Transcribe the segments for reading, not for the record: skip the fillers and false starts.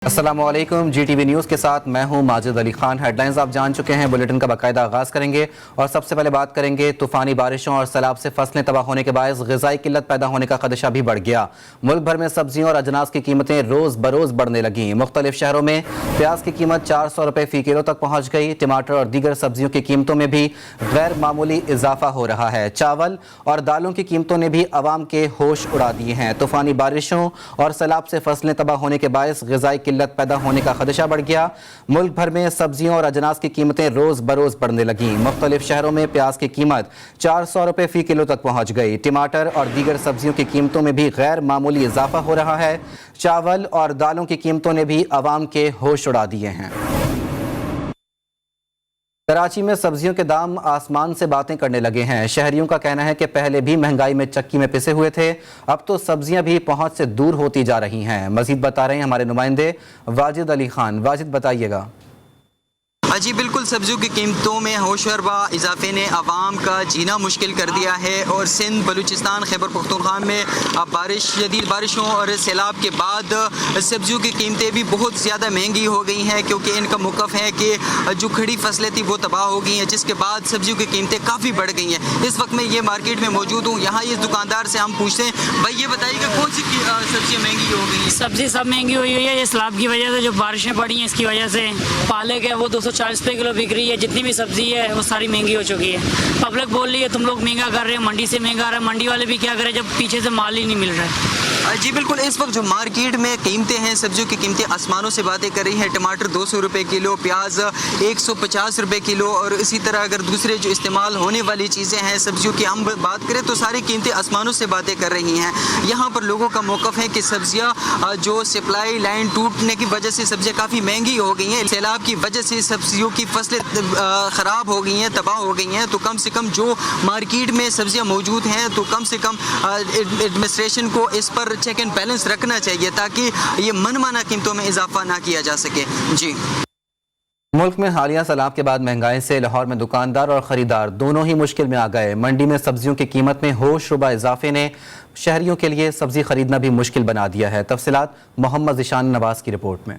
अस्सलामुअलैकुम, GTV news के साथ मैं हूं माजिद अली खान। हेडलाइंस आप जान चुके हैं, बुलेटिन का बाकायदा आगाज़ करेंगे और सबसे पहले बात करेंगे तूफ़ानी बारिशों और सैलाब से फसलें तबाह होने के बायस ग़िज़ाई किल्लत पैदा होने का खदशा भी बढ़ गया। मुल्क भर में सब्जियों और अजनास की कीमतें रोज़ बरोज़ बढ़ने लगीं। मुख्तलिफ शहरों में प्याज की कीमत 400 रुपये फ़ी किलो तक पहुँच गई। टमाटर और दीगर सब्जियों की कीमतों में भी गैर मामूली इजाफा हो रहा है। चावल और दालों की कीमतों ने भी अवाम के होश उड़ा दिए हैं। तूफ़ानी बारिशों और सैलाब से फसलें तबाह होने के बायस ग़िज़ाई किल्लत पैदा होने का खदशा बढ़ गया। मुल्क भर में सब्जियों और अजनास की कीमतें रोज बरोज बढ़ने लगीं। मुख्तलिफ शहरों में प्याज की कीमत 400 रुपये फ़ी किलो तक पहुँच गई। टमाटर और दीगर सब्जियों की कीमतों में भी गैर मामूली इजाफा हो रहा है। चावल और दालों की कीमतों ने भी अवाम के होश उड़ा दिए हैं। कराची में सब्जियों के दाम आसमान से बातें करने लगे हैं। शहरियों का कहना है कि पहले भी महंगाई में चक्की में पिसे हुए थे, अब तो सब्जियां भी पहुंच से दूर होती जा रही हैं। मजीद बता रहे हैं हमारे नुमाइंदे वाजिद अली खान। वाजिद, बताइएगा। जी बिल्कुल, सब्जियों की कीमतों में होशरबा इजाफे ने आवाम का जीना मुश्किल कर दिया है और सिंध, बलूचिस्तान, खैबर पख्तूनख्वा में शदीद बारिशों और सैलाब के बाद सब्जियों की कीमतें भी बहुत ज़्यादा महंगी हो गई हैं, क्योंकि इनका मौक़िफ़ है कि जो खड़ी फसलें थी वो तबाह हो गई हैं, जिसके बाद सब्जियों की कीमतें काफ़ी बढ़ गई हैं। इस वक्त मैं ये मार्केट में मौजूद हूँ। यहाँ इस दुकानदार से हम पूछते हैं, भाई ये बताइएगा कौन सी सब्जियाँ महंगी हो गई हैं? सब्जी सब महंगी हुई है। ये सैलाब की वजह से, जो बारिशें पड़ी हैं इसकी वजह से पालक है वो 240 रुपये किलो बिक रही है। जितनी भी सब्जी है वो सारी महंगी हो चुकी है। पब्लिक बोल रही है तुम लोग महंगा कर रहे हो, मंडी से महंगा आ रहा है। मंडी वाले भी क्या करें जब पीछे से माल ही नहीं मिल रहा है। जी बिल्कुल, इस वक्त जो मार्केट में कीमतें हैं, सब्जियों की कीमतें आसमानों से बातें कर रही हैं। टमाटर 200 रुपये किलो, प्याज 150 रुपये किलो, और इसी तरह अगर दूसरे जो इस्तेमाल होने वाली चीज़ें हैं सब्जियों की हम बात करें तो सारी कीमतें आसमानों से बातें कर रही हैं। यहाँ पर लोगों का मौक़िफ़ है कि सब्जियाँ जो सप्लाई लाइन टूटने की वजह से सब्जियाँ काफ़ी महंगी हो गई हैं। सैलाब की वजह से सब्जियों की फसलें ख़राब हो गई हैं, तबाह हो गई हैं। तो कम से कम जो मार्केट में सब्जियाँ मौजूद हैं तो कम से कम एडमिनिस्ट्रेशन को इस पर चेक एंड बैलेंस रखना चाहिए, ताकि ये मनमाना कीमतों में इजाफा ना किया जा सके। जी, मुल्क में हालिया सैलाब के बाद महंगाई से लाहौर में दुकानदार और ख़रीदार दोनों ही मुश्किल में आ गए। मंडी में सब्जियों की कीमत में होशरुबा इजाफे ने शहरियों के लिए सब्जी खरीदना भी मुश्किल बना दिया है। तफसीलात मोहम्मद ज़िशान नवाज की रिपोर्ट में।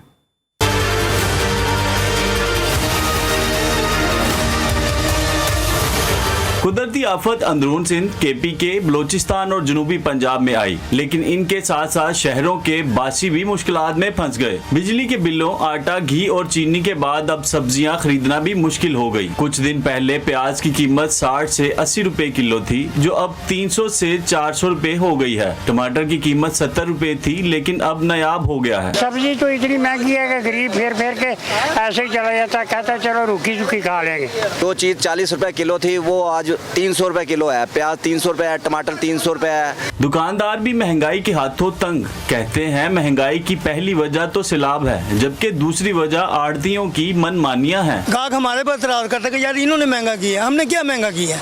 कुदरती आफत अंदरून सिंध, KPK, बलोचिस्तान और जनूबी पंजाब में आई, लेकिन इनके साथ साथ शहरों के बासी भी मुश्किलात में फंस गए। बिजली के बिलों, आटा, घी और चीनी के बाद अब सब्जियां खरीदना भी मुश्किल हो गई। कुछ दिन पहले प्याज की कीमत 60 से 80 रुपए किलो थी, जो अब 300 से 400 रुपए हो गई है। टमाटर की कीमत 70 रुपए थी, लेकिन अब नायाब हो गया है। सब्जी तो इतनी महंगी है कि गरीब फेर फेर के ऐसे ही चला जाता, कहता चलो रूखी सूखी खा लेंगे। दो चीज 40 रुपए किलो थी, वो आज 300 रुपए किलो है। प्याज 300 रुपए है, टमाटर 300 रुपए है। दुकानदार भी महंगाई के हाथों तंग। कहते हैं महंगाई की पहली वजह तो सैलाब है, जबकि दूसरी वजह आड़तियों की मनमानियां हैं। गाहक हमारे पर इतराज करते कि यार इन्होंने महंगा किया, हमने क्या महंगा किया?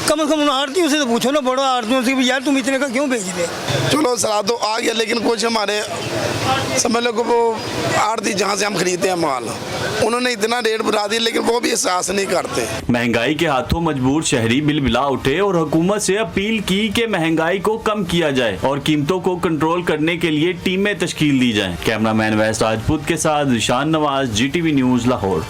कम से कम उन आड़तियों से तो पूछो ना, बड़ो आड़तियों से भी यार तुम इतने का क्यों बेच रहे? चलो सलाह तो आ गया, लेकिन कुछ हमारे समझ लो कि वो आड़ती जहाँ से हम खरीदते हैं माल, उन्होंने इतना रेट बढ़ा दिया, लेकिन वो भी एहसास नहीं करते। महंगाई के हाथों मजबूर शहरी बिलबिला उठे और हुकूमत से अपील की कि महंगाई को कम किया जाए और कीमतों को कंट्रोल करने के लिए टीमें तश्कील दी जाएं। कैमरामैन वैस राजपूत के साथ ज़िशान नवाज, GTV न्यूज़, लाहौर।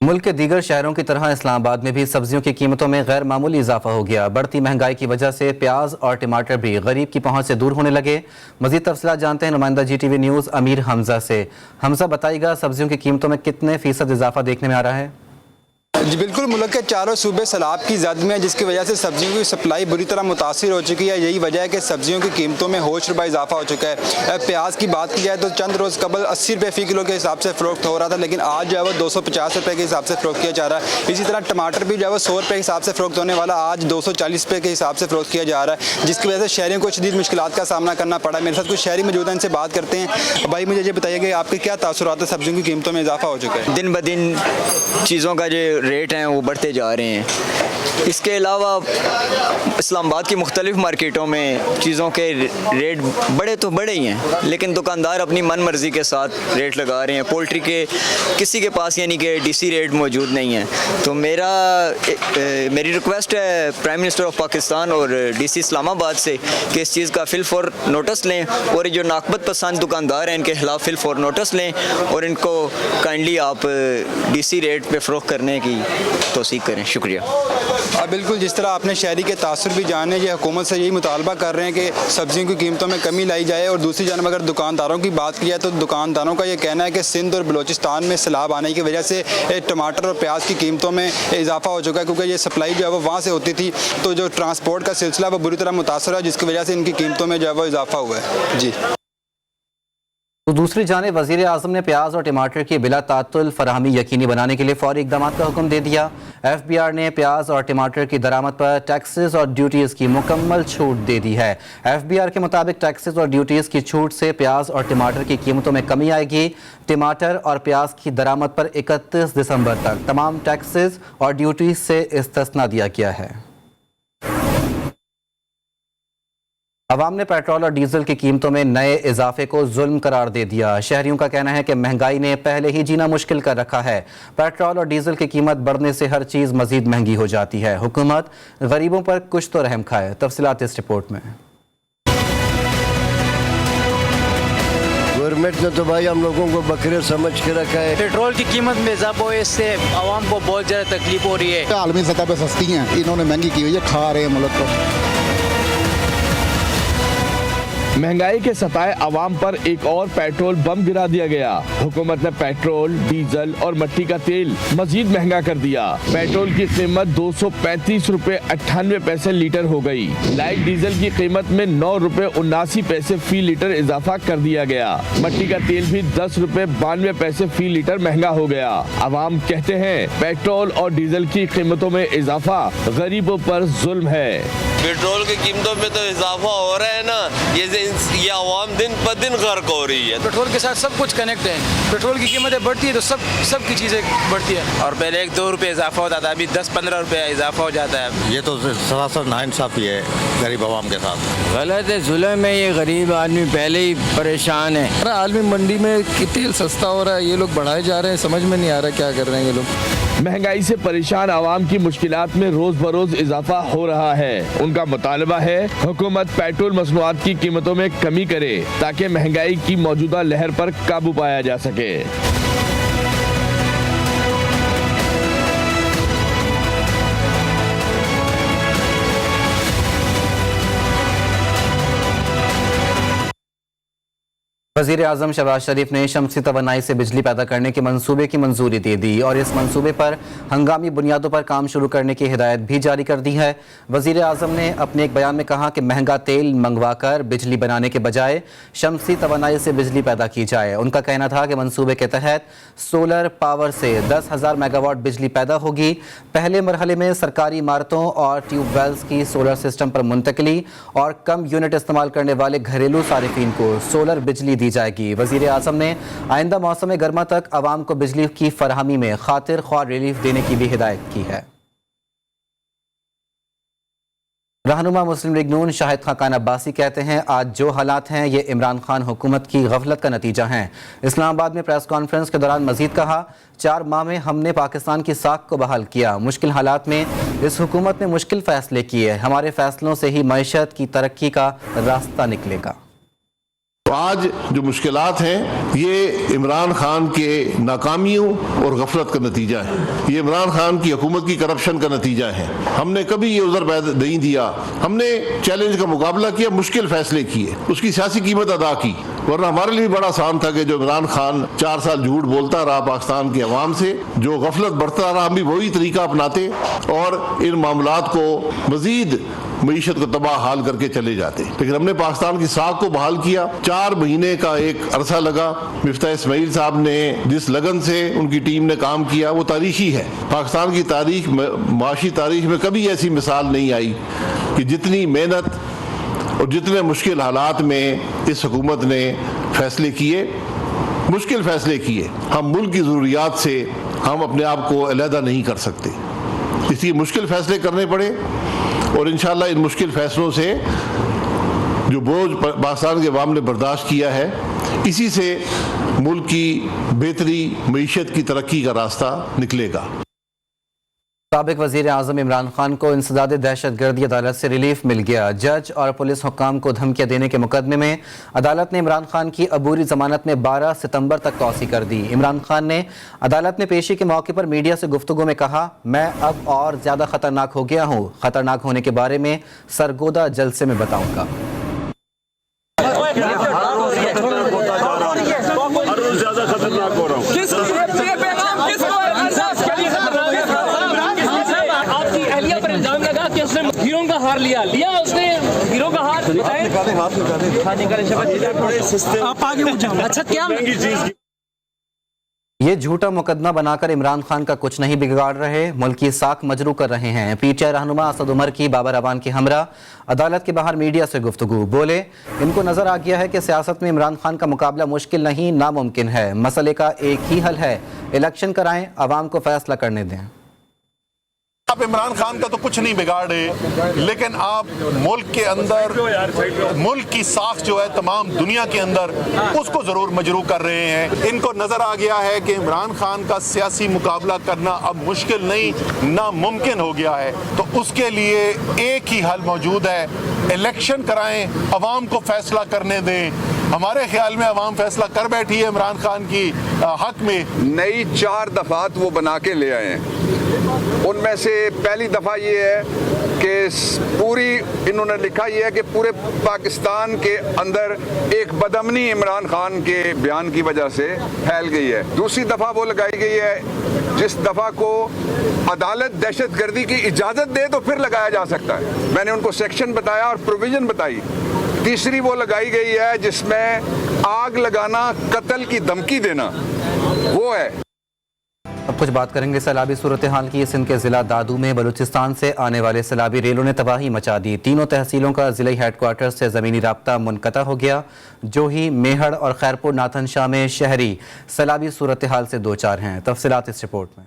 मुल्क के दीगर शहरों की तरह इस्लामाबाद में भी सब्जियों की कीमतों में गैर मामूली इजाफा हो गया। बढ़ती महंगाई की वजह से प्याज और टमाटर भी गरीब की पहुंच से दूर होने लगे। मजीद तफसीलात जानते हैं नुमाइंदा GTV न्यूज़ अमीर हमजा से। हमजा, बताइएगा सब्जियों की कीमतों में कितने फीसद इजाफा देखने में आ रहा है? जी बिल्कुल, मुल्क के चारों सूबे सैलाब की जद में, जिसकी वजह से सब्जियों की सप्लाई बुरी तरह मुतासिर हो चुकी है। यही वजह है कि सब्जियों की कीमतों में होशरुबा इजाफा हो चुका है। प्याज की बात की जाए तो चंद रोज़ कबल 80 रुपये फ़ी किलो के हिसाब से फ़रोख्त हो रहा था, लेकिन आज जो है वो 250 रुपये के हिसाब से फ़रोख्त किया जा रहा है। इसी तरह टमाटर भी जो है वो 100 रुपये के हिसाब से फ़रोख्त होने वाला आज 240 रुपये के हिसाब से फ़रोख्त किया जा रहा है, जिसकी वजह से शहरियों को शदीद मुश्किलात का सामना करना पड़ा। मेरे साथ कुछ शहरी मौजूद हैं, इनसे बात करते हैं। भाई मुझे ये बताइए कि आपके क्या तासुरात है, सब्जियों की कीमतों में इजाफा हो चुका है? दिन ब दिन चीज़ों का जो रेट हैं वो बढ़ते जा रहे हैं। इसके अलावा इस्लामाबाद की मुख्तलिफ मार्केटों में चीज़ों के रेट बड़े तो बड़े ही हैं, लेकिन दुकानदार अपनी मन मर्ज़ी के साथ रेट लगा रहे हैं। पोल्ट्री के किसी के पास यानी कि डीसी रेट मौजूद नहीं है। तो मेरी रिक्वेस्ट है प्राइम मिनिस्टर ऑफ पाकिस्तान और डीसी इस्लामाबाद से कि इस चीज़ का फिल फॉर नोटिस लें और ये जो नाकबत पसंद दुकानदार हैं इनके खिलाफ फिल फॉर नोटिस लें और इनको काइंडली आप डीसी रेट पे फ़रोख्त करने की तौसीक करें। शुक्रिया। बिल्कुल, जिस तरह आपने शहरी के तासुर भी जाने, ये हुकूमत से यही मुतालबा कर रहे हैं कि सब्जियों की कीमतों में कमी लाई जाए। और दूसरी जानब अगर दुकानदारों की बात की जाए तो दुकानदारों का ये कहना है कि सिंध और बलूचिस्तान में सैलाब आने की वजह से टमाटर और प्याज की कीमतों में इजाफा हो चुका है, क्योंकि ये सप्लाई जो है वो वहाँ से होती थी, तो जो ट्रांसपोर्ट का सिलसिला वो बुरी तरह मुतासर है, जिसकी वजह से इनकी कीमतों में जो है वो इजाफा हुआ है। जी। तो दूसरी जानिब वज़ीर आज़म ने प्याज और टमाटर की बिला तातुल फराहमी यकीनी बनाने के लिए फौरी इक़दाम का हुक्म दे दिया। FBR ने प्याज और टमाटर की दरामद पर टैक्सेस और ड्यूटीज़ की मुकम्मल छूट दे दी है। FBR के मुताबिक टैक्सेस और ड्यूटीज़ की छूट से प्याज और टमाटर की कीमतों में कमी आएगी। टमाटर और प्याज की दरामद पर 31 दिसंबर तक तमाम टैक्सेस और ड्यूटीज़ से इस्तिस्ना दिया गया है। अवाम ने पेट्रोल और डीजल की कीमतों में नए इजाफे को जुल्म करार दे दिया। शहरियों का कहना है कि महंगाई ने पहले ही जीना मुश्किल कर रखा है। पेट्रोल और डीजल की कीमत बढ़ने से हर चीज़ मजीद महंगी हो जाती है। हुकूमत गरीबों पर कुछ तो रहम खाए। तफसीलात इस रिपोर्ट में। गवर्नमेंट ने तो भाई हम लोगों को बकरे समझ के रखा है। पेट्रोल की कीमत में इजाफा हो, इससे आवाम को बहुत ज़्यादा तकलीफ हो रही है। आलमी सतह पर सस्ती हैं, इन्होंने महंगी की हुई है, खा रहे हैं मुल्क को। महंगाई के सताए अवाम पर एक और पेट्रोल बम गिरा दिया गया। हुकूमत ने पेट्रोल, डीजल और मिट्टी का तेल मजीद महंगा कर दिया। पेट्रोल की कीमत 235 रुपए 98 पैसे लीटर हो गई। लाइट डीजल की कीमत में 9 रुपए 79 पैसे फी लीटर इजाफा कर दिया गया। मिट्टी का तेल भी 10 रुपए 92 पैसे फी लीटर महंगा हो गया। अवाम कहते हैं पेट्रोल और डीजल की कीमतों में इजाफा गरीबों पर जुल्म है। पेट्रोल की कीमतों में तो इजाफा हो रहा है ना, ये आवाम दिन पर दिन गर्क हो रही है। पेट्रोल के साथ सब कुछ कनेक्ट है। पेट्रोल की कीमतें बढ़ती है तो सब की चीज़ें बढ़ती है। और पहले 1-2 रुपये इजाफा होता था, अभी 10-15 रुपये इजाफा हो जाता है। ये तो सरासर नाइंसाफी है गरीब आवाम के साथ। गलत है, जुल्म है। ये गरीब आदमी पहले ही परेशान है। आलमी मंडी में तेल सस्ता हो रहा है, ये लोग बढ़ाए जा रहे हैं, समझ में नहीं आ रहा क्या कर रहे हैं ये लोग। महंगाई से परेशान आवाम की मुश्किलात में रोज बरोज इजाफा हो रहा है। उनका मुतालबा है हुकूमत पेट्रोल मसनूआत की कीमतों में कमी करे ताकि महंगाई की मौजूदा लहर पर काबू पाया जा सके। वज़ीर आज़म शहबाज शरीफ ने शमसी तवानाई से बिजली पैदा करने के मंसूबे की मंजूरी दे दी और इस मंसूबे पर हंगामी बुनियादों पर काम शुरू करने की हिदायत भी जारी कर दी है। वज़ीर आज़म ने अपने एक बयान में कहा कि महंगा तेल मंगवाकर बिजली बनाने के बजाय शमसी तवानाई से बिजली पैदा की जाए। उनका कहना था कि मंसूबे के तहत सोलर पावर से 10,000 मेगावाट बिजली पैदा होगी। पहले मरहले में सरकारी इमारतों और ट्यूबवेल्स की सोलर सिस्टम पर मुंतकली और कम यूनिट इस्तेमाल करने वाले घरेलू सारिफीन को सोलर बिजली दी जाएगी। वज़ीर आज़म ने आइंदा मौसम गर्मा तक आवाम को बिजली की फराहमी में खातिर ख्वाह रिलीफ देने की भी हिदायत की है। रहनुमा मुस्लिम लीग नून शाहिद खान अब्बासी कहते हैं आज जो हालात हैं ये इमरान खान हुकूमत की गफलत का नतीजा हैं। इस्लामाबाद में प्रेस कॉन्फ्रेंस के दौरान मजीद कहा 4 माह में हमने पाकिस्तान की साख को बहाल किया। मुश्किल हालात में इस हुकूमत ने मुश्किल फैसले किए। हमारे फैसलों से ही मईशत की तरक्की का रास्ता निकलेगा। तो आज जो मुश्किलात हैं ये इमरान खान के नाकामियों और गफलत का नतीजा है। ये इमरान खान की हुकूमत की करप्शन का नतीजा है। हमने कभी ये उज़र नहीं दिया, हमने चैलेंज का मुकाबला किया, मुश्किल फैसले किए, उसकी सियासी कीमत अदा की। वरना हमारे लिए बड़ा आसान था कि जो इमरान खान 4 साल झूठ बोलता रहा पाकिस्तान के अवाम से, जो गफलत बरतता रहा, हम भी वही तरीका अपनाते और इन मामलात को मजीद मईशत को तबाह हाल करके चले जाते। लेकिन हमने पाकिस्तान की साख को बहाल किया। 4 महीने का एक अरसा लगा। मिफ्ता इस्माइल साहब ने जिस लगन से उनकी टीम ने काम किया वो तारीखी है। पाकिस्तान की तारीख, माशी तारीख में कभी ऐसी मिसाल नहीं आई कि जितनी मेहनत और जितने मुश्किल हालात में इस हुकूमत ने फैसले किए, मुश्किल फैसले किए। हम मुल्क की ज़रूरियात से हम अपने आप को अलहदा नहीं कर सकते। इसलिए मुश्किल फैसले करने पड़े और इंशाअल्लाह इन मुश्किल फैसलों से जो बोझ पाकिस्तान के अवाम ने बर्दाश्त किया है, इसी से मुल्क की बेहतरी, मईशत की तरक्की का रास्ता निकलेगा। साबिक वज़ीर आज़म इमरान खान को इंसदाद दहशतगर्दी अदालत से रिलीफ मिल गया। जज और पुलिस हुक्काम को धमकियाँ देने के मुकदमे में अदालत ने इमरान खान की अबूरी जमानत में 12 सितंबर तक तौसी कर दी। इमरान खान ने अदालत में पेशी के मौके पर मीडिया से गुफ्तगू में कहा, मैं अब और ज़्यादा ख़तरनाक हो गया हूँ। ख़तरनाक होने के बारे में सरगोदा जलसे में बताऊँगा। ज़्यादा खतरनाक हो रहा हूँ। आपकी अहलिया पर इल्जाम लगा कि उसने हीरो का हार लिया उसने हीरो का हार। आप आगे अच्छा क्या ये झूठा मुकदमा बनाकर इमरान खान का कुछ नहीं बिगाड़ रहे, मुल्क की साख मजरू कर रहे हैं। पीटीआई रहनुमा असद उमर की बाबर अवान की हमरा अदालत के बाहर मीडिया से गुफ्तगू। बोले, इनको नजर आ गया है कि सियासत में इमरान खान का मुकाबला मुश्किल नहीं, नामुमकिन है। मसले का एक ही हल है, इलेक्शन कराएं, अवाम को फैसला करने दें। आप इमरान खान का तो कुछ नहीं बिगाड़े, लेकिन आप मुल्क के अंदर मुल्क की साख जो है तमाम दुनिया के अंदर उसको ज़रूर मजरू कर रहे हैं। इनको नज़र आ गया है कि इमरान खान का सियासी मुकाबला करना अब मुश्किल नहीं, नामुमकिन हो गया है। तो उसके लिए एक ही हल मौजूद है, इलेक्शन कराएं, अवाम को फैसला करने दें। हमारे ख्याल में अवाम फैसला कर बैठी है इमरान खान की हक में। नई 4 दफात वो बना के ले आए हैं। उनमें से पहली दफ़ा ये है कि पूरी इन्होंने लिखा ये है कि पूरे पाकिस्तान के अंदर एक बदअमनी इमरान खान के बयान की वजह से फैल गई है। दूसरी दफ़ा वो लगाई गई है जिस दफ़ा को अदालत दहशतगर्दी की इजाज़त दे तो फिर लगाया जा सकता है। मैंने उनको सेक्शन बताया और प्रोविज़न बताई। तीसरी वो लगाई गई है जिसमें आग लगाना, कत्ल की धमकी देना वो है। अब कुछ बात करेंगे सैलाबी सूरत हाल की। सिंध के ज़िला दादू में बलूचिस्तान से आने वाले सैलाबी रेलों ने तबाही मचा दी। तीनों तहसीलों का ज़िला हेडक्वार्टर से ज़मीनी राब्ता मुनक़ता हो गया। जोही, मेहड़ और खैरपुर नाथन शाह में शहरी सैलाबी सूरत हाल से दो चार हैं। तफसीलात इस रिपोर्ट में।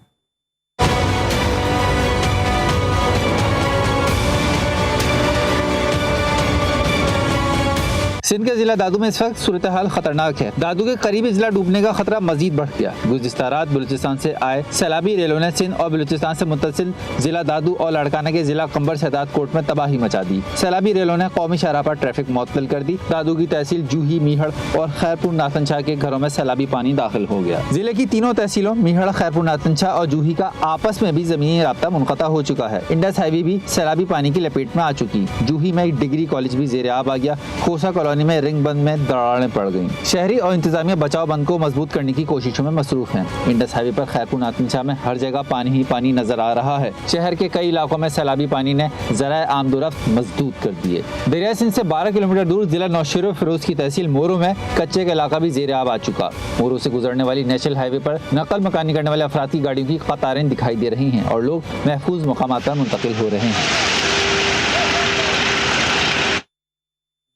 सिंध के जिला दादू में इस वक्त सूरत हाल खतरनाक है। दादू के करीबी जिला डूबने का खतरा मजीद बढ़ गया। गुज़िश्ता रात बलूचिस्तान से आए सैलाबी रेलों ने सिंध और बलूचिस्तान से मुत्तसिल जिला दादू और लाड़काना के जिला कंबर शहदाद कोट में तबाही मचा दी। सैलाबी रेलों ने कौमी शाहराह पर ट्रैफिक मुअत्तल कर दी। दादू की तहसील जूही, मीहड़ और खैरपुर नाथन शाह के घरों में सैलाबी पानी दाखिल हो गया। जिले की तीनों तहसीलों मीहड़, खैरपुर नाथन शाह और जूही का आपस में भी जमीनी राब्ता मुनक़ता हो चुका है। इंडस हाईवे भी सैलाबी पानी की लपेट में आ चुकी। जूही में डिग्री कॉलेज भी ज़ेर आब आ गया। खोसा कॉलोनी में रिंग बंद में दरारें पड़ गईं। शहरी और इंतजामिया बचाव बंद को मजबूत करने की कोशिशों में मसरूफ हैं। इंडस हाईवे पर खैरपुर नाथन शाह में हर जगह पानी ही पानी नजर आ रहा है। शहर के कई इलाकों में सैलाबी पानी ने ज़राए आमदोरफ्त मजदूद कर दिए। दरिया सिंध से 12 किलोमीटर दूर जिला नौशेरो फिरोज की तहसील मोरो में कच्चे का इलाका भी ज़ेर आब आ चुका। मोरो से गुजरने वाली नेशनल हाईवे पर नकल मकानी करने वाले अफराद की गाड़ियों की कतारें दिखाई दे रही हैं और लोग महफूज मकामात पर मुंतकिल हो रहे हैं।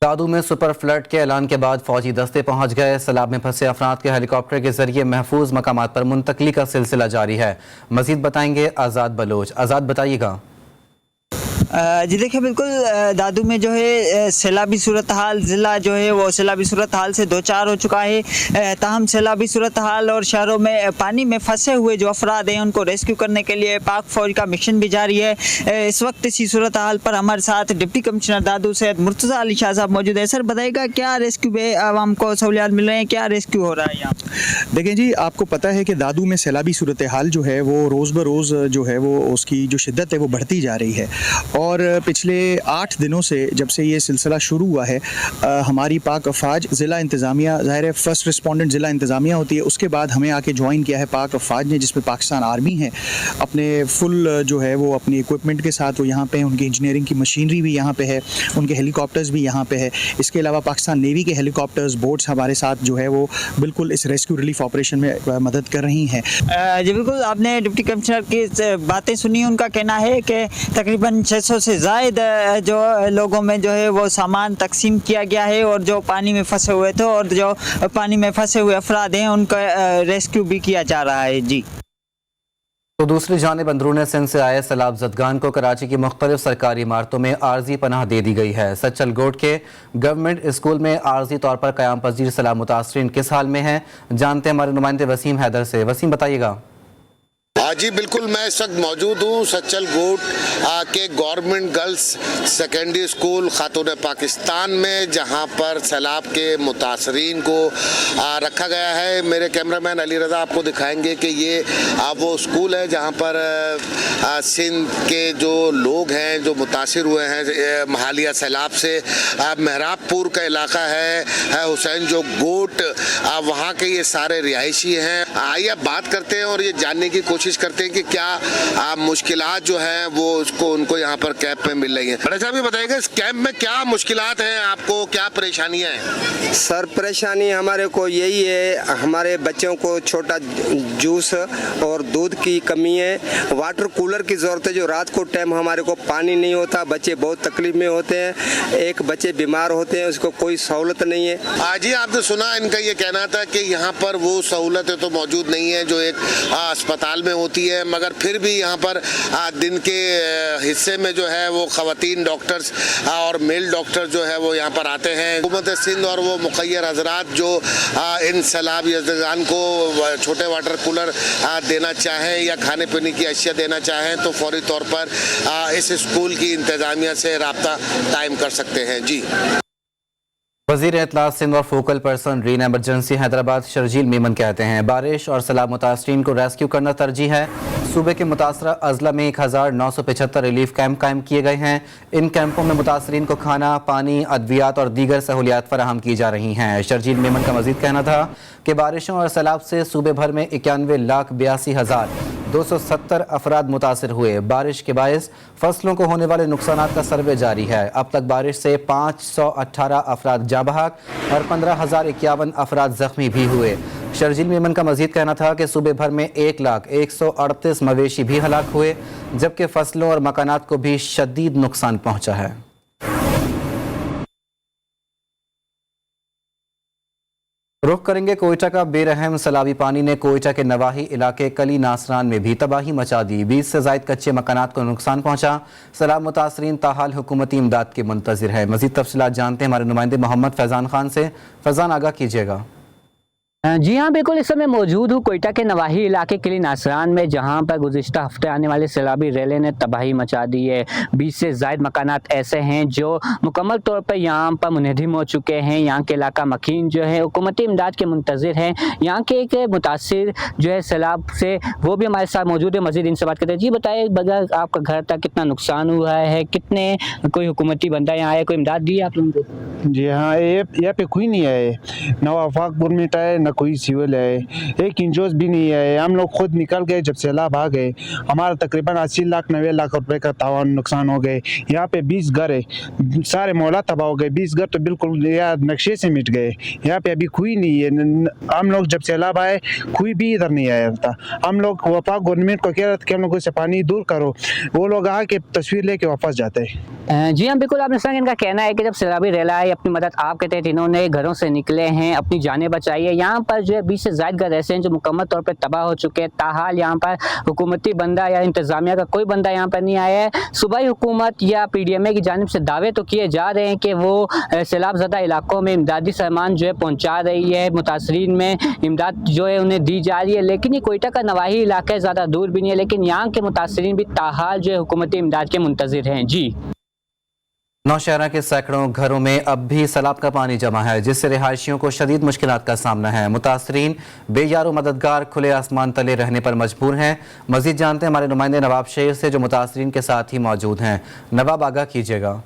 दादू में सुपर फ्लड के ऐलान के बाद फौजी दस्ते पहुंच गए। सैलाब में फंसे अफराद के हेलीकॉप्टर के जरिए महफूज मकामात पर मुंतकली का सिलसिला जारी है। मजीद बताएंगे आज़ाद बलोच। आज़ाद, बताइएगा। जी देखिए, बिल्कुल दादू में जो है सैलाबी सूरत हाल ज़िला जो है वो सैलाबी सूरत हाल से दो चार हो चुका है। ताहम सैलाबी सूरत हाल और शहरों में पानी में फंसे हुए जो अफराद हैं उनको रेस्क्यू करने के लिए पाक फौज का मिशन भी जारी है। इस वक्त इसी सूरत हाल पर हमारे साथ डिप्टी कमिश्नर दादू सैयद मुर्तज़ा अली शाह साहब मौजूद है। सर, बताइएगा क्या रेस्क्यू में आवाम को सहूलियात मिल रहे हैं, क्या रेस्क्यू हो रहा है यहाँ? देखें जी, आपको पता है कि दादू में सैलाबी सूरत हाल जो है वो रोज़ ब रोज़ जो है वो उसकी जो शिद्दत है वो बढ़ती जा रही है। और पिछले 8 दिनों से जब से ये सिलसिला शुरू हुआ है, हमारी पाक अफवाज ज़िला इंतज़ामिया, ज़ाहिर फर्स्ट रिस्पॉन्डेंट ज़िला इंतज़ामिया होती है, उसके बाद हमें आके ज्वाइन किया है पाक अफवाज ने, जिसमें पाकिस्तान आर्मी है अपने फुल जो है वो अपनी इक्विपमेंट के साथ वो यहाँ पे, उनकी इंजीनियरिंग की मशीनरी भी यहाँ पे है, उनके हेलीकॉप्टर्स भी यहाँ पे है। इसके अलावा पाकिस्तान नेवी के हेलीकॉप्टर्स, बोट्स हमारे साथ जो है वो बिल्कुल इस रेस्क्यू रिलीफ ऑपरेशन में मदद कर रही हैं। जी बिल्कुल, आपने डिप्टी कमिश्नर की बातें सुनी। उनका कहना है कि तकरीबन 600 से ज़ायद जो लोगों में जो है वो सामान तकसीम किया गया है और जो पानी में फंसे हुए थे और जो पानी में फंसे हुए अफराद हैं उनका रेस्क्यू भी किया जा रहा है। जी तो दूसरी जानिब अंदरून सिंध से आए सैलाब ज़दगान को कराची की मुख्तलिफ सरकारी इमारतों में आर्जी पनाह दे दी गई है। सच्चल गोट के गवर्नमेंट स्कूल में आर्जी तौर पर क़याम पजीर सैलाब मुतासरीन किस हाल में हैं, जानते हैं हमारे नुमाइंदे वसीम हैदर से। वसीम, बताइएगा। जी बिल्कुल, मैं इस वक्त मौजूद हूँ सच्चल गोट के गवर्नमेंट गर्ल्स सेकेंडरी स्कूल खातून पाकिस्तान में, जहाँ पर सैलाब के मुतासरीन को रखा गया है। मेरे कैमरामैन अली रज़ा आपको दिखाएंगे कि ये वो स्कूल है जहाँ पर सिंध के जो लोग हैं जो मुतासिर हुए हैं हालिया सैलाब से। महराबपुर का इलाका है हुसैन जो गोट, वहाँ के ये सारे रिहायशी हैं। आइए अब बात करते हैं और ये जानने की कोशिश करते हैं कि क्या मुश्किलात जो हैं वो उनको यहाँ पर कैंप में मिल रही हैं। बड़े साहब, ये बताइएगा इस कैंप में क्या मुश्किलात हैं, आपको क्या परेशानियाँ हैं? सर, परेशानी हमारे को यही है, हमारे बच्चों को छोटा जूस और दूध की कमी है। वाटर कूलर की ज़रूरत है, जो रात को टाइम हमारे को पानी नहीं होता, बच्चे बहुत तकलीफ में होते हैं। एक बच्चे बीमार होते हैं, उसको कोई सहूलत नहीं है। आज ही आपने सुना इनका ये कहना था कि यहाँ पर वो सहूलतें तो मौजूद नहीं है जो एक अस्पताल में होती है, मगर फिर भी यहाँ पर दिन के हिस्से में जो है वो ख़वातीन डॉक्टर्स और मेल डॉक्टर जो है वो यहाँ पर आते हैं। हुकूमत सिंध और वो मुखय्यर हजरात जो इन सैलाब यज़दान को छोटे वाटर कूलर देना चाहें या खाने पीने की अशिया देना चाहें तो फौरी तौर पर इस स्कूल की इंतज़ामिया से रब्ता कायम कर सकते हैं। जी, वज़ीर इत्तलात सिंध और focal person rain emergency Hyderabad Sharjeel Memon कहते हैं बारिश और सैलाब मुतासरीन को रेस्क्यू करना तरजीह है। सूबे के मुतासरा अजला में 1975 रिलीफ कैंप कायम किए गए हैं। इन कैंपों में मुतासरीन को खाना, पानी, अद्वियात और दीगर सहूलियात फराहम की जा रही हैं। शर्जील मेमन का मजीद कहना था कि बारिशों और सैलाब से सूबे भर में 91,82,270 अफराद मुतासर हुए। बारिश के बायस फसलों को होने वाले नुकसानात का सर्वे जारी है। अब तक बारिश से 518 अफराद जाबहक और 15,051 अफराद जख्मी भी हुए। शर्जील मेमन का मजीद कहना था कि सूबे भर में 1,138 मवेशी भी हलाक हुए, जबकि फसलों और मकानात को भी शदीद नुकसान पहुंचा है। रुख करेंगे कोयटा का। बेरहम सैलाबी पानी ने कोयटा के नवाही इलाके कली नासरान में भी तबाही मचा दी। 20 से ज़ायद कच्चे मकानात को नुकसान पहुंचा। सैलाब मुतासरीन ताहाल हुकूमती इमदाद के मुंतज़िर है। मज़ीद तफसीलात जानते हैं हमारे नुमाइंदे मोहम्मद फैज़ान खान से। फैज़ान, आगाह कीजिएगा। जी हाँ, बिल्कुल इस समय मौजूद हूँ कोयटा के नवाही इलाके किली नासरान में, जहाँ पर गुज़िश्ता हफ्ते आने वाले सैलाबी रेले ने तबाही मचा दी है। 20 से ज़ायद मकानात ऐसे हैं जो मुकम्मल तौर पर यहाँ पर मुनहदिम हो चुके हैं। यहाँ के इलाका मकीन जो है हुकूमती इमदाद के मुंतज़िर हैं। यहाँ के एक मुतासिर जो है सैलाब से, वो भी हमारे साथ मौजूद है। मज़ीद इनसे बात करते हैं। जी बताइए, बगैर आपका घर तक कितना नुकसान हुआ है, कितने कोई हुकूमती बंदा यहाँ आया, कोई इमदाद दी है आप लोगों को? जी हाँ, यहाँ पे कोई नहीं आए, न वफाकपुर में है न कोई सिविल है, एक इंजोस भी नहीं है। हम लोग खुद निकल गए जब सैलाब आ गए। हमारा तकरीबन 80 लाख 90 लाख रुपए का तावान नुकसान हो गए। यहाँ पे 20 घर है, सारे मौला तबाह हो गए। 20 घर तो बिल्कुल यार नक्शे से मिट गए। यहाँ पे अभी कोई नहीं है। हम लोग जब सैलाब आए कोई भी इधर नहीं आया था। हम लोग वफाक गवर्नमेंट को कह रहे थे कि हम लोगों से पानी दूर करो, वो लोग आके तस्वीर लेके वापस जाते हैं। जी हाँ, बिल्कुल आपने सुना। इनका कहना है कि जब सैलाबी रेला है अपनी मदद आपके तहत इन्होंने घरों से निकले हैं, अपनी जानें बचाई है। यहाँ पर जो है 20 से ज़ायद घर ऐसे हैं जो मुकम्मल तौर पर तबाह हो चुके हैं। ताहाल यहाँ पर हुकूमती बंदा या इंतजामिया का कोई बंदा यहाँ पर नहीं आया है। सूबाई हुकूमत या PDMA की जानिब से दावे तो किए जा रहे हैं कि वो सैलाब ज़दा इलाकों में इमदादी सामान जो है पहुँचा रही है, मुतासरीन में इमदाद जो है उन्हें दी जा रही है। लेकिन ये कोयटा का नवाही इलाका है, ज़्यादा दूर भी नहीं है, लेकिन यहाँ के मुतासरीन भी ताहाल जो है हुकूमती इमदाद के मुंतज़िर हैं। जी, नौशहरा के सैकड़ों घरों में अब भी सैलाब का पानी जमा है, जिससे रिहायशियों को शदीद मुश्किलात का सामना है। मुतासरीन बेयारो मददगार खुले आसमान तले रहने पर मजबूर हैं। मजीद जानते हैं हमारे नुमाइंदे नवाब शेर से, जो मुतासरीन के साथ ही मौजूद हैं। नवाब, आगाह कीजिएगा।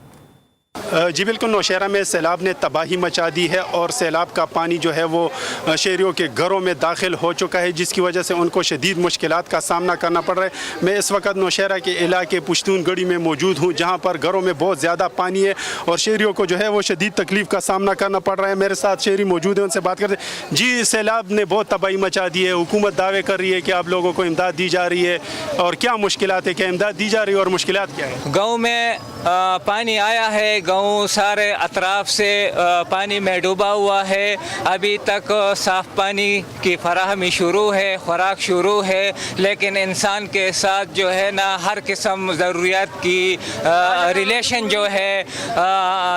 जी बिल्कुल, नौशहरा में सैलाब ने तबाही मचा दी है और सैलाब का पानी जो है वो शहरियों के घरों में दाखिल हो चुका है, जिसकी वजह से उनको शदीद मुश्किलात का सामना करना पड़ रहा है। मैं इस वक्त नौशहरा के इलाके पुश्तून गढ़ी में मौजूद हूँ, जहाँ पर घरों में बहुत ज़्यादा पानी है और शहरियों को जो है वो शदीद तकलीफ़ का सामना करना पड़ रहा है। मेरे साथ शहरी मौजूद हैं, उनसे बात करते हैं। जी, सैलाब ने बहुत तबाही मचा दी है, हुकूमत दावे कर रही है कि आप लोगों को इमदाद दी जा रही है, और क्या मुश्किलात है, क्या इमदाद दी जा रही है और मुश्किलात क्या है? गाँव में पानी आया है, गाँव सारे अतराफ से पानी में डूबा हुआ है। अभी तक साफ़ पानी की फराहमी शुरू है, खुराक शुरू है, लेकिन इंसान के साथ जो है ना हर किस्म ज़रूरियात की रिलेशन जो है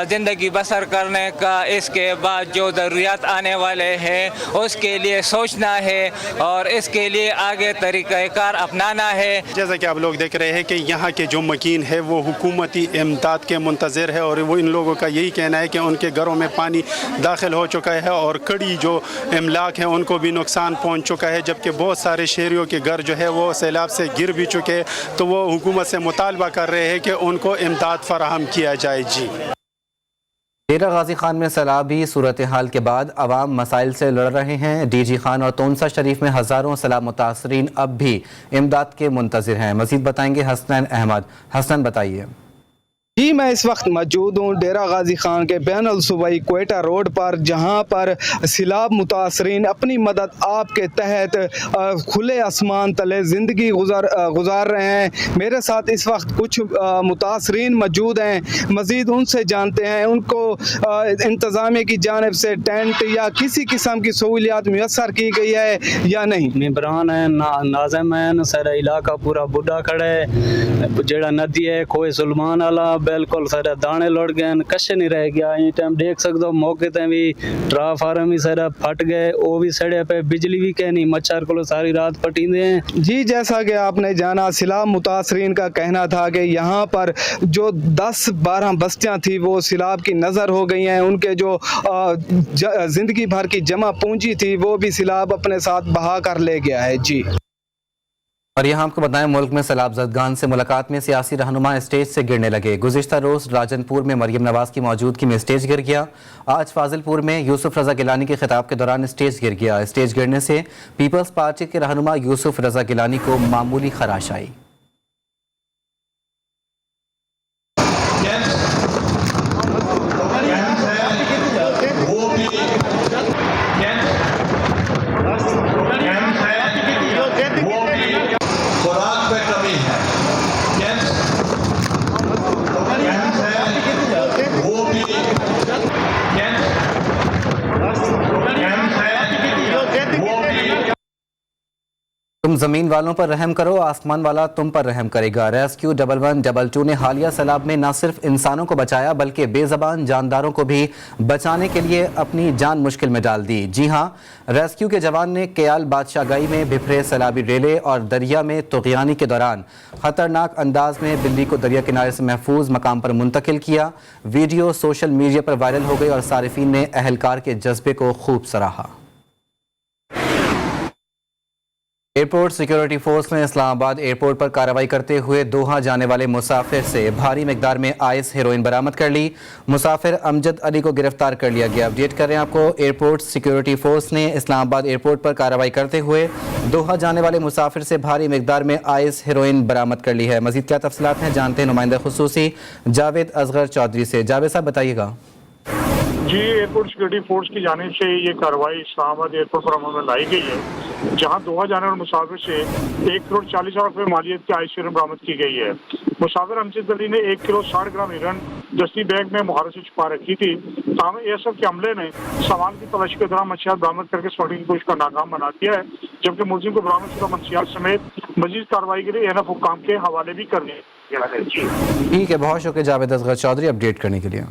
ज़िंदगी बसर करने का, इसके बाद जो ज़रूरियात आने वाले हैं उसके लिए सोचना है और इसके लिए आगे तरीक़ाकार अपनाना है। जैसा कि आप लोग देख रहे हैं कि यहाँ के जो मकीन है वो हुकूमती इमदाद के मुंतज़िर है और वो इन लोगों का यही कहना है कि उनके घरों में पानी दाखिल हो चुका है और कड़ी जो इमलाक हैं उनको भी नुकसान पहुँच चुका है, जबकि बहुत सारे शहरियों के घर जो है वो सैलाब से गिर भी चुके हैं। तो वो हुकूमत से मुतालबा कर रहे हैं कि उनको इमदाद फराहम किया जाए। जी, डेरा गाजी खान में सैलाबी सूरत हाल के बाद अवाम मसाइल से लड़ रहे हैं। डीजी खान और तोनसा शरीफ में हज़ारों सैलाब मुतासरीन अब भी इमदाद के मुंतज़िर हैं। मज़ीद बताएंगे हसनैन अहमद। हसनैन बताइए। जी, मैं इस वक्त मौजूद हूँ डेरा गाजी खान के बैनुल सूबाई क्वेटा रोड पर, जहाँ पर सैलाब मुतासरीन अपनी मदद आपके तहत खुले आसमान तले ज़िंदगी गुजार रहे हैं। मेरे साथ इस वक्त कुछ मुतासरीन मौजूद हैं। मज़ीद उनसे जानते हैं उनको इंतज़ामिया की जानिब से टेंट या किसी किस्म की सहूलियात मुयसर की गई है या नहीं। मेबरान है नाज़म है, सारा इलाका पूरा बुढ़ा खड़ा है। जेड़ा नदी है खोए सुलमान वाला बिल्कुल सारे दाने लुट गए, कश नहीं रह गया। ये टाइम देख सकते हो मौके ते भी ट्रांसफार्मर भी सारा फट गए, वो भी सड़े पे, बिजली भी कह नहीं, मच्छर को सारी रात फटींदे हैं। जी, जैसा कि आपने जाना, सैलाब मुतासरीन का कहना था कि यहाँ पर जो 10-12 बस्तियाँ थी वो सैलाब की नज़र हो गई हैं। उनके जो जिंदगी भर की जमा पूंजी थी वो भी सैलाब अपने साथ बहा कर ले गया है। जी, और यहाँ आपको बताएं, मुल्क में सैलाब ज़दगान से मुलाकात में सियासी रहनुमा स्टेज से गिरने लगे। गुज़िश्ता रोज़ राजनपुर में मरियम नवाज़ की मौजूदगी में स्टेज गिर गया। आज फाजिलपुर में यूसुफ रज़ा गिलानी के खिताब के दौरान स्टेज गिर गया। स्टेज गिरने से पीपल्स पार्टी के रहनुमा यूसुफ रज़ा गिलानी को मामूली खराश आई। तुम ज़मीन वालों पर रहम करो, आसमान वाला तुम पर रहम करेगा। रेस्क्यू 1112 ने हालिया सैलाब में न सिर्फ इंसानों को बचाया बल्कि बेज़बान जानदारों को भी बचाने के लिए अपनी जान मुश्किल में डाल दी। जी हां, रेस्क्यू के जवान ने कयाल बादशाहगाई में बिफरे सैलाबी रेले और दरिया में तुग़यानी के दौरान ख़तरनाक अंदाज में बिल्ली को दरिया किनारे से महफूज मकाम पर मुंतकिल किया। वीडियो सोशल मीडिया पर वायरल हो गई और सारिफीन ने अहलकार के जज्बे को खूब सराहा। एयरपोर्ट सिक्योरिटी फोर्स ने इस्लामाबाद एयरपोर्ट पर कार्रवाई करते हुए दोहा जाने वाले मुसाफिर से भारी मिकदार में आइस हेरोइन बरामद कर ली। मुसाफिर अमजद अली को गिरफ्तार कर लिया गया। अपडेट कर रहे हैं आपको, एयरपोर्ट सिक्योरिटी फोर्स ने इस्लामाबाद एयरपोर्ट पर कार्रवाई करते हुए दोहा जाने वाले मुसाफिर से भारी मिकदार में आइस हेरोइन बरामद कर ली है। मजीद क्या तफसीलात हैं जानते हैं नुमाइंदा खुसूसी जावेद असगर चौधरी से। जावेद साहब बताइएगा। जी, एयरपोर्ट सिक्योरिटी फोर्स की जानिब से ये कार्रवाई इस्लामाबाद एयरपोर्ट पर अमल में लाई गई है, जहां दोहा जाने वाले मुसाफिर से 1 करोड़ 40 लाख रुपए मालियत की आइस हेरोइन बरामद की गई है। मुसाफिर अमजद अली ने 1 किलो 60 ग्राम हेरोइन दस्ती बैग में मुहारे से छुपा रखी थी। ताहम एएसएफ के अमले ने सामान की तलाशी के दौरान मंशियात बरामद करके स्मगलिंग की कोशिश का नाकाम बना दिया है, जबकि मुलजिम को बरामद शुदा मंशियात समेत मजीद कार्रवाई के लिए एनएफ हुक्काम के हवाले भी कर दिया गया है। ठीक है, बहुत शुक्रिया जावेद असगर चौधरी अपडेट करने के लिए।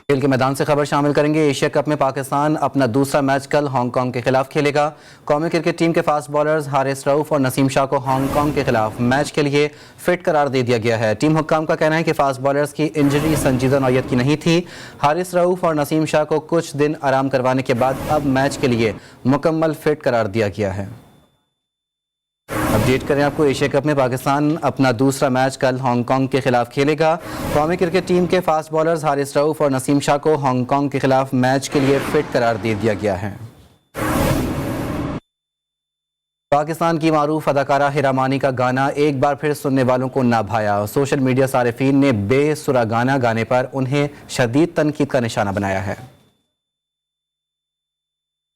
खेल के मैदान से खबर शामिल करेंगे। एशिया कप में पाकिस्तान अपना दूसरा मैच कल हांगकांग के खिलाफ खेलेगा। कौमी क्रिकेट टीम के फास्ट बॉलर्स हारिस रऊफ और नसीम शाह को हांगकांग के खिलाफ मैच के लिए फिट करार दे दिया गया है। टीम हुक्काम का कहना है कि फास्ट बॉलर्स की इंजरी संजीदा नौयत की नहीं थी। हारिस रऊफ और नसीम शाह को कुछ दिन आराम करवाने के बाद अब मैच के लिए मुकम्मल फिट करार दिया गया है। अपडेट करें आपको, एशिया कप में पाकिस्तान अपना दूसरा मैच कल हांगकांग के खिलाफ खेलेगा। कौमी क्रिकेट टीम के फास्ट बॉलर्स हारिस रऊफ और नसीम शाह को हांगकांग के खिलाफ मैच के लिए फिट करार दे दिया गया है। पाकिस्तान की मारूफ अदाकारा हिरा मानी का गाना एक बार फिर सुनने वालों को ना भाया। सोशल मीडिया सारिफीन ने बेसुरा गाना गाने पर उन्हें शदीद तनकीद का निशाना बनाया है।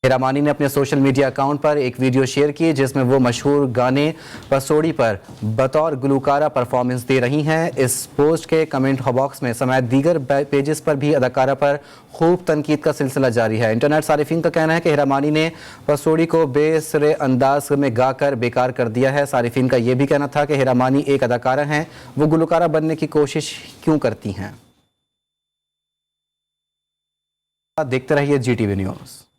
हिरामानी ने अपने सोशल मीडिया अकाउंट पर एक वीडियो शेयर की जिसमें वो मशहूर गाने पसोड़ी पर बतौर गुलकारा परफॉर्मेंस दे रही हैं। इस पोस्ट के कमेंट बॉक्स में समेत दीगर पेजेस पर भी अदाकारा पर खूब तनकीद का सिलसिला जारी है। इंटरनेट सारिफीन का कहना है कि हिरामानी ने पसोड़ी को बेसरे अंदाज में गाकर बेकार कर दिया है। सारिफीन का यह भी कहना था कि हिरामानी एक अदाकारा हैं, वो गुलकारा बनने की कोशिश क्यों करती हैं। देखते रहिए GTV न्यूज़।